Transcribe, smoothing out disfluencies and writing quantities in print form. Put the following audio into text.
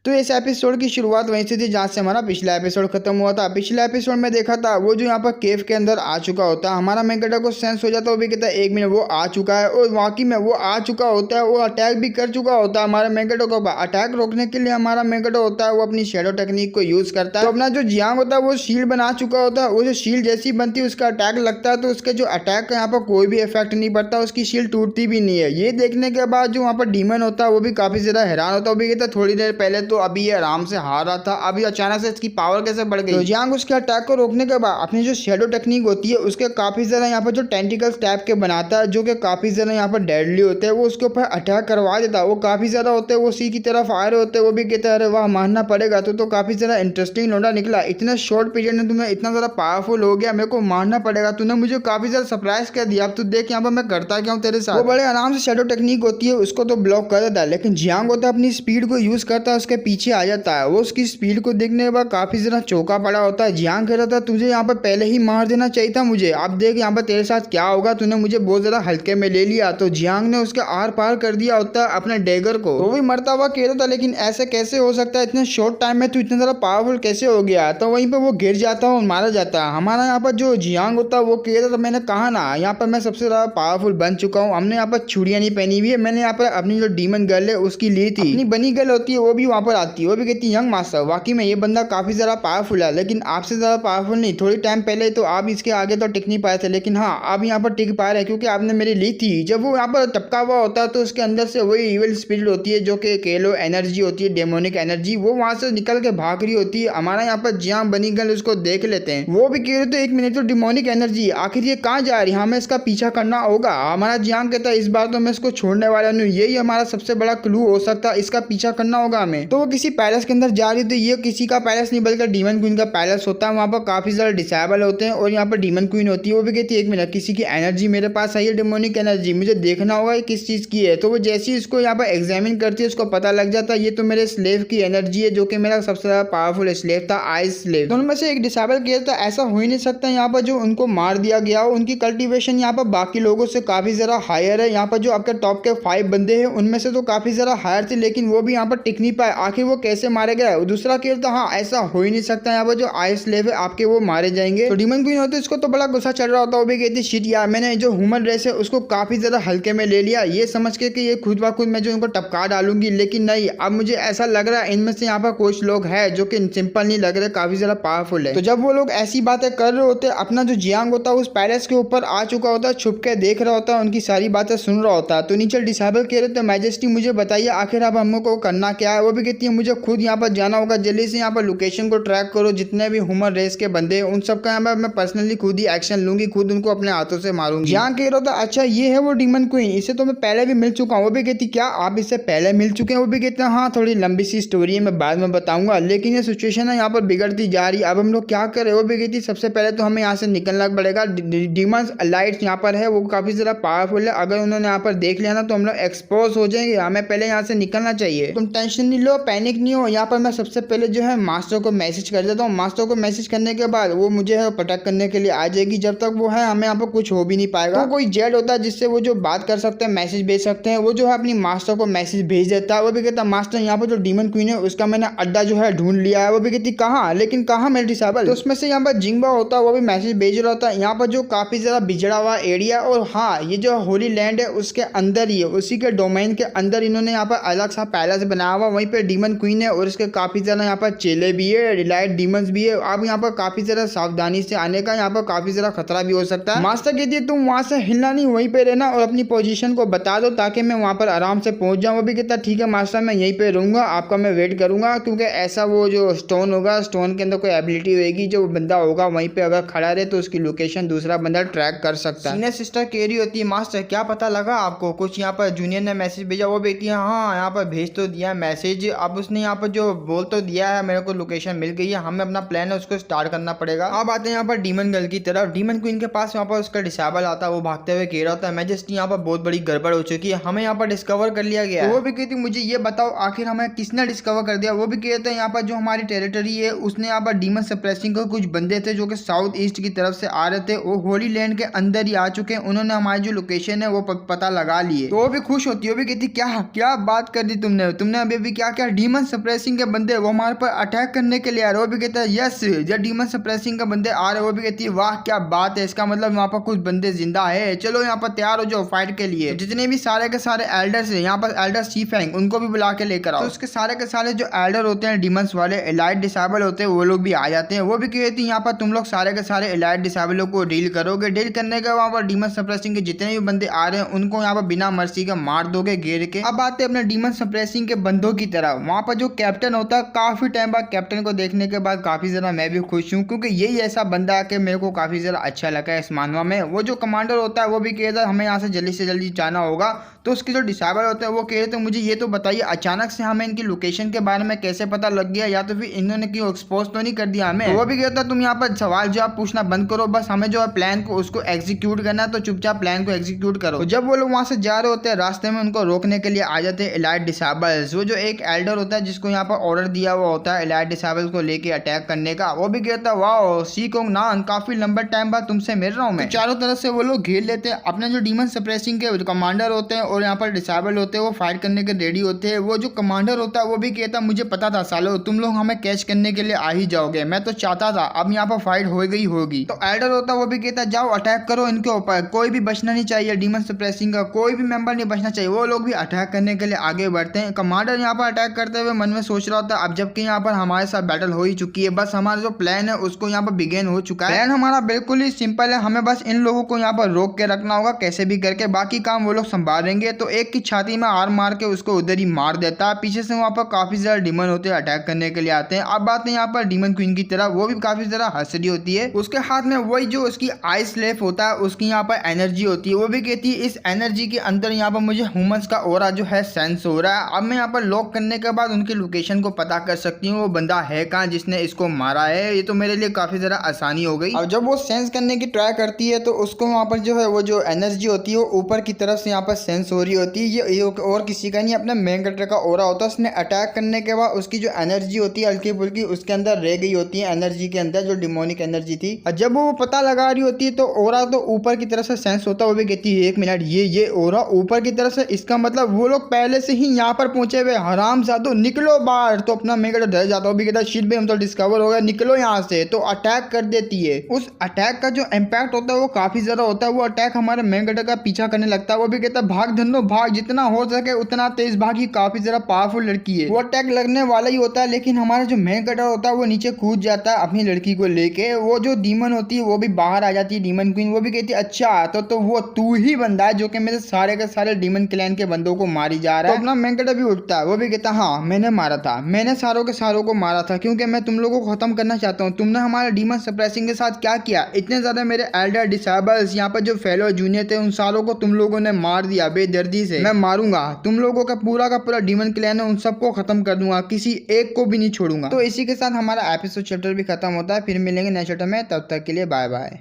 तो इस एपिसोड की शुरुआत वहीं से थी जहाँ से हमारा पिछला एपिसोड खत्म हुआ था। पिछले एपिसोड में देखा था वो जो यहाँ पर केव के अंदर आ चुका होता है, हमारा मेन कैरेक्टर को सेंस हो जाता है, वो भी कहता है 1 मिनट वो आ चुका है, और वाकई में वो आ चुका होता है। वो अटैक भी कर चुका होता है हमारे मेन कैरेक्टर को। अटैक रोकने के लिए हमारा मेन कैरेक्टर होता है वो अपनी शैडो टेक्निक को यूज करता है। तो अपना जो जियांग होता है वो शील्ड बना चुका होता है। वो जो शील्ड जैसी बनती है उसका अटैक लगता है तो उसके जो अटैक का यहाँ पर कोई भी इफेक्ट नहीं पड़ता, उसकी शील्ड टूटती भी नहीं है। ये देखने के बाद जो वहाँ पर डीमन होता है वो भी काफी ज्यादा हैरान होता है। वो भी कहता है थोड़ी देर पहले तो अभी ये आराम से हार रहा था, अभी अचानक से इसकी पावर कैसे बढ़ गई। तो जियांग उसके अटैक को रोकने के बाद अपनी जो शैडो टेक्निक होती है उसके काफी ज्यादा यहाँ पर जो टेंटिकल्स टाइप के बनाता है जो कि काफी ज्यादा यहाँ पर डेडली होते हैं, वो उसके ऊपर अटैक करवा देता है। वो काफी ज्यादा होते हैं, वो सी की तरफ आ रहे होते हैं। वो भी कहते हैं अरे वाह मानना पड़ेगा, तो काफी ज्यादा इंटरेस्टिंग लौंडा निकला, इतने शॉर्ट पीरियड में तुम्हें इतना ज्यादा पावरफुल हो गया, मेरे को मानना पड़ेगा, तूने मुझे काफी ज्यादा सरप्राइज कर दिया। अब तू देख यहाँ पर मैं करता क्या हूँ तेरे साथ। वो बड़े आराम से शैडो टेक्निक होती है उसको तो ब्लॉक कर देता है, लेकिन जियांग होता है अपनी स्पीड को यूज करता है, उसके पीछे आ जाता है। वो उसकी स्पीड को देखने के बाद काफी ज्यादा चौंका पड़ा होता है। जियांग कह रहा था तुझे यहाँ पर पहले ही मार देना चाहिए था मुझे, अब देख यहाँ पर तेरे साथ क्या होगा, तूने मुझे बहुत ज्यादा हल्के में ले लिया। तो जियांग ने उसके आर पार कर दिया होता है अपने डेगर को। वो भी मरता हुआ कह रहा था लेकिन ऐसे कैसे हो सकता है, इतने शॉर्ट टाइम में तू इतना ज्यादा पावरफुल कैसे हो गया। तो वहीं पर वो गिर जाता है और मारा जाता है। हमारा यहाँ पर जो जियांग होता है वो कह रहा था मैंने कहा ना यहाँ पर मैं सबसे ज्यादा पावरफुल बन चुका हूँ। हमने यहाँ पर चूड़ियां नहीं पहनी हुई है, मैंने यहाँ पर अपनी जो डीमन गर्ल है उसकी ली थी। अपनी बनी गर्ल होती है वो भी वहाँ पर आती है, वो भी कहती है यंग मास्टर वाकई में ये बंदा काफी ज्यादा पावरफुल है, लेकिन आपसे ज्यादा पावरफुल नहीं। थोड़ी टाइम पहले तो आप इसके आगे तो टिक नहीं पाए थे, लेकिन हाँ आप यहाँ पर टिक पा रहे हैं क्योंकि आपने मेरी ली थी। जब वो यहाँ पर टपका हुआ होता है तो उसके अंदर से वही इविल स्पिरिट होती है जो कि केलो एनर्जी होती है, डेमोनिक एनर्जी, वो वहां से निकल के भाग रही होती है। हमारा यहाँ पर जियांग बनी गर्ल उसको देख लेते हैं, वो भी कह रहे थे 1 मिनट तो डेमोनिक एनर्जी आखिर ये कहाँ जा रही है, हमें इसका पीछा करना होगा। हमारा जियांग कहता है इस बार तो मैं इसको छोड़ने वाला नहीं, यही हमारा सबसे बड़ा क्लू हो सकता है, इसका पीछा करना होगा हमें। तो वो किसी पैलेस के अंदर जा रही थी, ये किसी का पैलेस नहीं बल्कि डीमन क्वीन का पैलेस होता है। वहाँ पर काफी सारे डिसेबल होते हैं और यहाँ पर डीमन क्वीन होती है। वो भी कहती है 1 मिनट किसी की एनर्जी मेरे पास आई है, डेमोनिक एनर्जी, मुझे देखना होगा ये किस चीज की है। तो वो जैसे ही इसको यहाँ पर एग्जामिन करती है उसको पता लग जाता है ये तो मेरे स्लेव की एनर्जी है जो कि मेरा सबसे ज्यादा पावरफुल स्लेव था, आइस स्लेव। दोनों में से एक डिसेबल किया था, ऐसा हो ही नहीं सकता यहाँ पर जो उनको मार दिया गया हो उनकी कल्टीवेशन यहाँ पर बाकी लोगों से काफी ज्यादा हायर है। यहाँ पर जो आपके टॉप के 5 बंदे हैं उनमें से तो काफी ज्यादा हायर थे, लेकिन वो भी यहाँ पर टिक नहीं पाए, आखिर वो कैसे मारे गए। दूसरा केयर था हाँ ऐसा हो ही नहीं सकता, यहाँ पर जो आइस स्लेव है आपके वो मारे जाएंगे। तो डीमन क्वीन होती है उसको तो बड़ा गुस्सा चल रहा होता है, वो भी कहती शिट यार मैंने जो ह्यूमन रेस है उसको काफी ज्यादा हल्के में ले लिया, ये समझ के कि ये खुद ब खुद मैं जो इनको टपका डालूंगी, लेकिन नहीं अब मुझे ऐसा लग रहा है इनमें से यहाँ पर कुछ लोग हैं जो कि सिंपल नहीं लग रहे, काफी ज्यादा पावरफुल है। तो जब वो लोग ऐसी बातें कर रहे होते हैं अपना जो जियांग होता है उस पैलेस के ऊपर आ चुका होता है, छुप के देख रहा होता है, उनकी सारी बातें सुन रहा होता है। तो नीचे डिसेबल कह रहे थे मैजेस्टी मुझे बताइए आखिर अब हमको करना क्या है। वो भी कहती है मुझे खुद यहाँ पर जाना होगा, जल्दी से यहाँ पर लोकेशन को ट्रैक करो, जितने भी ह्यूमन रेस के बंदे हैं उन सबका यहाँ पर मैं पर्सनली खुद ही एक्शन लूंगी, खुद उनको अपने हाथों से मारूंगी। जियांग कह रहा था अच्छा ये है वो डीमन क्वीन, इसे तो मैं पहले भी मिल चुका हूँ। वो भी कहती क्या आप इससे पहले मिल चुके हैं। वो भी कहते हैं हाँ थोड़ी लंबी सी स्टोरी है मैं बाद में बताऊंगा, लेकिन ये सिचुएशन है यहाँ पर बिगड़ती जा रही है, अब हम लोग क्या करें। वो भी कहती सबसे पहले तो हमें यहाँ से निकलना पड़ेगा, डीमंस लाइट्स यहाँ पर है वो काफी ज्यादा पावरफुल है, अगर उन्होंने यहाँ पर देख लिया ना तो हम लोग एक्सपोज हो जाएंगे, हमें पहले यहाँ से निकलना चाहिए। तुम टेंशन नहीं लो, पैनिक नहीं हो, यहाँ पर मैं सबसे पहले जो है मास्टर को मैसेज कर देता हूँ, मास्टर को मैसेज करने के बाद वो मुझे है प्रोटेक्ट करने के लिए आ जाएगी, जब तक वो है हमें यहाँ पर कुछ हो भी नहीं पाएगा। तो कोई जेड होता है जिससे वो जो बात कर सकते हैं मैसेज भेज सकते हैं, वो जो है अपनी मास्टर को मैसेज भेज देता है। वो भी कहता है मास्टर यहाँ पर जो डीमन क्वीन है उसका मैंने अड्डा जो है ढूंढ लिया है। वो भी कहती कहाँ, लेकिन कहाँ मेरे डिसेबल। तो उसमें से यहाँ पर जिंगबा होता है वो भी मैसेज भेज रहा होता है, यहाँ पर जो काफी ज्यादा बिछड़ा हुआ एरिया और हाँ ये जो होली लैंड है उसके अंदर ही है, उसी के डोमेन के अंदर इन्होंने यहाँ पर अलग सा पैलेस बनाया हुआ, वहीं पे डीमन क्वीन है और इसके काफी ज्यादा यहाँ पर चेले भी है, रिलाइट डीमंस भी है। आप यहाँ पर काफी ज्यादा सावधानी से आने का, यहाँ पर काफी ज्यादा खतरा भी हो सकता है। मास्टर कहती है तुम वहां से हिलना नहीं, वहीं पे रहना और अपनी पोजीशन को बता दो ताकि मैं वहां पर आराम से पहुंच जाऊं। वो भी कहता ठीक है मास्टर मैं यहीं पे रहूंगा, आपका मैं वेट करूंगा, क्योंकि ऐसा वो जो स्टोन होगा स्टोन के अंदर कोई एबिलिटी होगी, जो बंदा होगा वहीं पे अगर खड़ा रहे तो उसकी लोकेशन दूसरा बंदा ट्रैक कर सकता है। सीनियर सिस्टर कह रही होती है मास्टर क्या पता लगा आपको, कुछ यहाँ पर जूनियर ने मैसेज भेजा। वो बेटी हाँ यहाँ पर भेज तो दिया मैसेज, अब उसने यहाँ पर जो बोल तो दिया है मेरे को लोकेशन मिल गई है, हमें अपना प्लान है उसको स्टार्ट करना पड़ेगा। अब आते हैं यहाँ पर डीमन गर्ल की तरफ। डीमन क्वीन के पास यहाँ पर उसका डिसेबल आता है, वो भागते हुए कह रहा होता है मैजेस्टी यहाँ पर बहुत बड़ी गड़बड़ हो चुकी है, हमें यहाँ पर डिस्कवर कर लिया गया है। वो भी कहती मुझे ये बताओ आखिर हमें किसने डिस्कवर कर दिया। वो भी कहते हैं यहाँ पर जो हमारी टेरिटरी है उसने यहाँ पर डीमन सप्रेसिंग को कुछ बंदे थे जो कि साउथ ईस्ट की तरफ से आ रहे थे, वो होली लैंड के अंदर ही आ चुके हैं, उन्होंने हमारी जो लोकेशन है वो पता लगा लिए। तो वो भी खुश होती है, वो भी कहती क्या क्या बात कर दी तुमने अभी क्या क्या डीमन सप्रेसिंग के बंदे वो हमारे पर अटैक करने के लिए आ रहे, वो भी कहता है यस, जब डीमन सप्रेसिंग के बंदे आ रहे, वो भी कहती है वाह क्या बात है, इसका मतलब वहाँ पर कुछ बंदे जिंदा है, चलो यहाँ पर तैयार हो जाओ फाइट के लिए। तो जितने भी सारे के सारे एल्डर्स है यहाँ पर, एल्डर सी फैंग, उनको भी बुला के लेकर आओ। तो उसके सारे के सारे जो एल्डर होते हैं डीमंस वाले, एलाइट डिसेबल होते हैं, वो लोग भी आ जाते हैं। वो भी कहती है यहाँ पर तुम लोग सारे के सारे एलाइट डिसेबलों को डील करोगे, डील करने के वहाँ पर डीमन सप्रेसिंग के जितने भी बंदे आ रहे हैं उनको यहाँ पर बिना मर्सी का मार दोगे घेर के। अब आते हैं अपने डीमन सप्रेसिंग के बंदों की तरफ। वहाँ पर जो कैप्टन होता है, काफी टाइम बाद कैप्टन को देखने के बाद काफी ज्यादा मैं भी खुश हूँ, क्योंकि यही ऐसा बंदा है कि मेरे को काफी ज्यादा अच्छा लगा है इस मानवा में। वो जो कमांडर होता है वो भी कहता है हमें यहाँ से जल्दी जाना होगा, तो उसके जो डिसेबल होते हैं वो कह रहे थे मुझे ये तो बताइए अचानक से हमें इनकी लोकेशन के बारे में कैसे पता लग गया, या तो फिर इन्होंने क्यों एक्सपोज तो नहीं कर दिया हमें। वो भी कहता तुम यहाँ पर सवाल जवाब पूछना बंद करो, बस हमें जो है प्लान को उसको एग्जीक्यूट करना है, तो चुपचाप प्लान को एग्जीक्यूट करो। तो जब वो लोग वहां से जा रहे होते हैं, रास्ते में उनको रोकने के लिए आ जाते हैं एलाइट डिसेबल्स। वो जो एक एल्डर होता है जिसको यहाँ पर ऑर्डर दिया हुआ होता है एलाइट डिसेबल्स को लेके अटैक करने का, वो भी कहता है वाओ सी कोंग नान, काफी लंबे टाइम बाद तुमसे मिल रहा हूँ मैं। तो चारों तरफ से वो लोग घेर लेते हैं। अपने जो डीमन सप्रेसिंग के कमांडर होते हैं और यहाँ पर डिसेबल होते हैं वो फाइट करने के रेडी होते हैं। वो जो कमांडर होता है वो भी कहता मुझे पता था सालो तुम लोग हमें कैच करने के लिए आ ही जाओगे, मैं तो चाहता था, अब यहाँ पर फाइट हो गई होगी। तो एल्डर होता है वो भी कहता जाओ अटैक करो इनके ऊपर, कोई भी बचना नहीं चाहिए, डीमन सप्रेसिंग का कोई भी मेंबर नहीं बचना चाहिए। वो लोग भी अटैक करने के लिए आगे बढ़ते हैं। कमांडर यहाँ पर अटैक करते हुए मन में सोच रहा होता है अब जबकि यहाँ पर हमारे साथ बैटल हो ही चुकी है, बस हमारा जो प्लान है उसको यहाँ पर बिगेन हो चुका है। प्लान हमारा बिल्कुल ही सिंपल है, हमें बस इन लोगों को यहाँ पर रोक के रखना होगा कैसे भी करके, बाकी काम वो लोग संभालेंगे। तो एक की छाती में हार मार के उसको उधर ही मार देता है। पीछे से वहाँ पर काफी ज्यादा डीमन होते हैं, अटैक करने के लिए आते हैं। अब बात है यहाँ पर डीमन क्वीन की तरह, वो भी काफी ज्यादा हंस रही होती है। उसके हाथ में वही जो उसकी आइस लेफ होता है, उसकी यहाँ पर एनर्जी होती है। वो भी कहती है इस एनर्जी के अंदर यहाँ पर मुझे ह्यूमंस का ऑरा जो है सेंस हो रहा है। अब मैं यहाँ पर लॉक करने के बाद उनकी लोकेशन को पता कर सकती हूँ वो बंदा है कहाँ जिसने इसको मारा है। ये तो मेरे लिए काफी ज्यादा आसानी हो गई। और जब वो सेंस करने की ट्राई करती है तो उसको वहाँ पर जो है वो जो एनर्जी होती है वो ऊपर की तरफ से यहाँ पर सेंस हो रही होती है। ये और किसी का नहीं, अपने मेन कैरेक्टर का ऑरा होता है। उसने अटैक करने के बाद उसकी जो एनर्जी होती है हल्की फुल्की उसके अंदर रह गई होती है, एनर्जी के अंदर जो डिमोनिक एनर्जी थी। और जब वो पता लगा रही होती है तो ऑरा तो ऊपर की तरफ से सेंस होता है। वो भी कहती है एक मिनट ये ऑरा ऊपर की तरफ से, इसका मतलब वो लोग पहले से ही यहाँ पर पहुंचे हुए, हरामजादो निकलो बाहर। तो अपना मेन कैरेक्टर डर जाता है, वो भी कहता है शिट भाई हम तो डिस्कवर हो गया, निकलो यहाँ से। तो अटैक कर देती है। उस अटैक का जो इम्पैक्ट होता है वो काफी ज्यादा होता है। वो अटैक हमारे मेन कैरेक्टर का पीछा करने लगता है। वो भी कहता है भाग धन्नो भाग, जितना हो सके उतना तेज भाग, ये काफी ज्यादा पावरफुल लड़की है। वो अटैक लगने वाला ही होता है लेकिन हमारा जो मेन कैरेक्टर होता है वो नीचे कूद जाता है अपनी लड़की को लेके। वो जो डीमन होती है वो भी बाहर आ जाती है, डीमन क्वीन। वो भी कहती है अच्छा तो वो तू ही बंदा है जो कि मेरे सारे के सारे डीमन क्लैन के बंदों को मारी जा रहा है। तो अपना मेन कैरेक्टर भी उठता है। वो भी कहता हाँ मैंने मारा था, मैंने सारों के सारों को मारा था क्योंकि मैं तुम लोगों को खत्म करना चाहता हूँ। तुमने हमारे डीमन सप्रेसिंग के साथ क्या किया, इतने ज्यादा मेरे एल्डर डिसेबल्स यहाँ पर जो फेलो जूनियर थे उन सारों को तुम लोगों ने मार दिया बेदर्दी से। मैं मारूंगा तुम लोगों का पूरा डीमन क्लैन है, उन सबको खत्म कर दूंगा, किसी एक को भी नहीं छोड़ूंगा। तो इसी के साथ हमारा एपिसोड चैप्टर भी खत्म होता है। फिर मिलेंगे नेक्स्ट चैप्टर में, तब तक के लिए बाय बाय।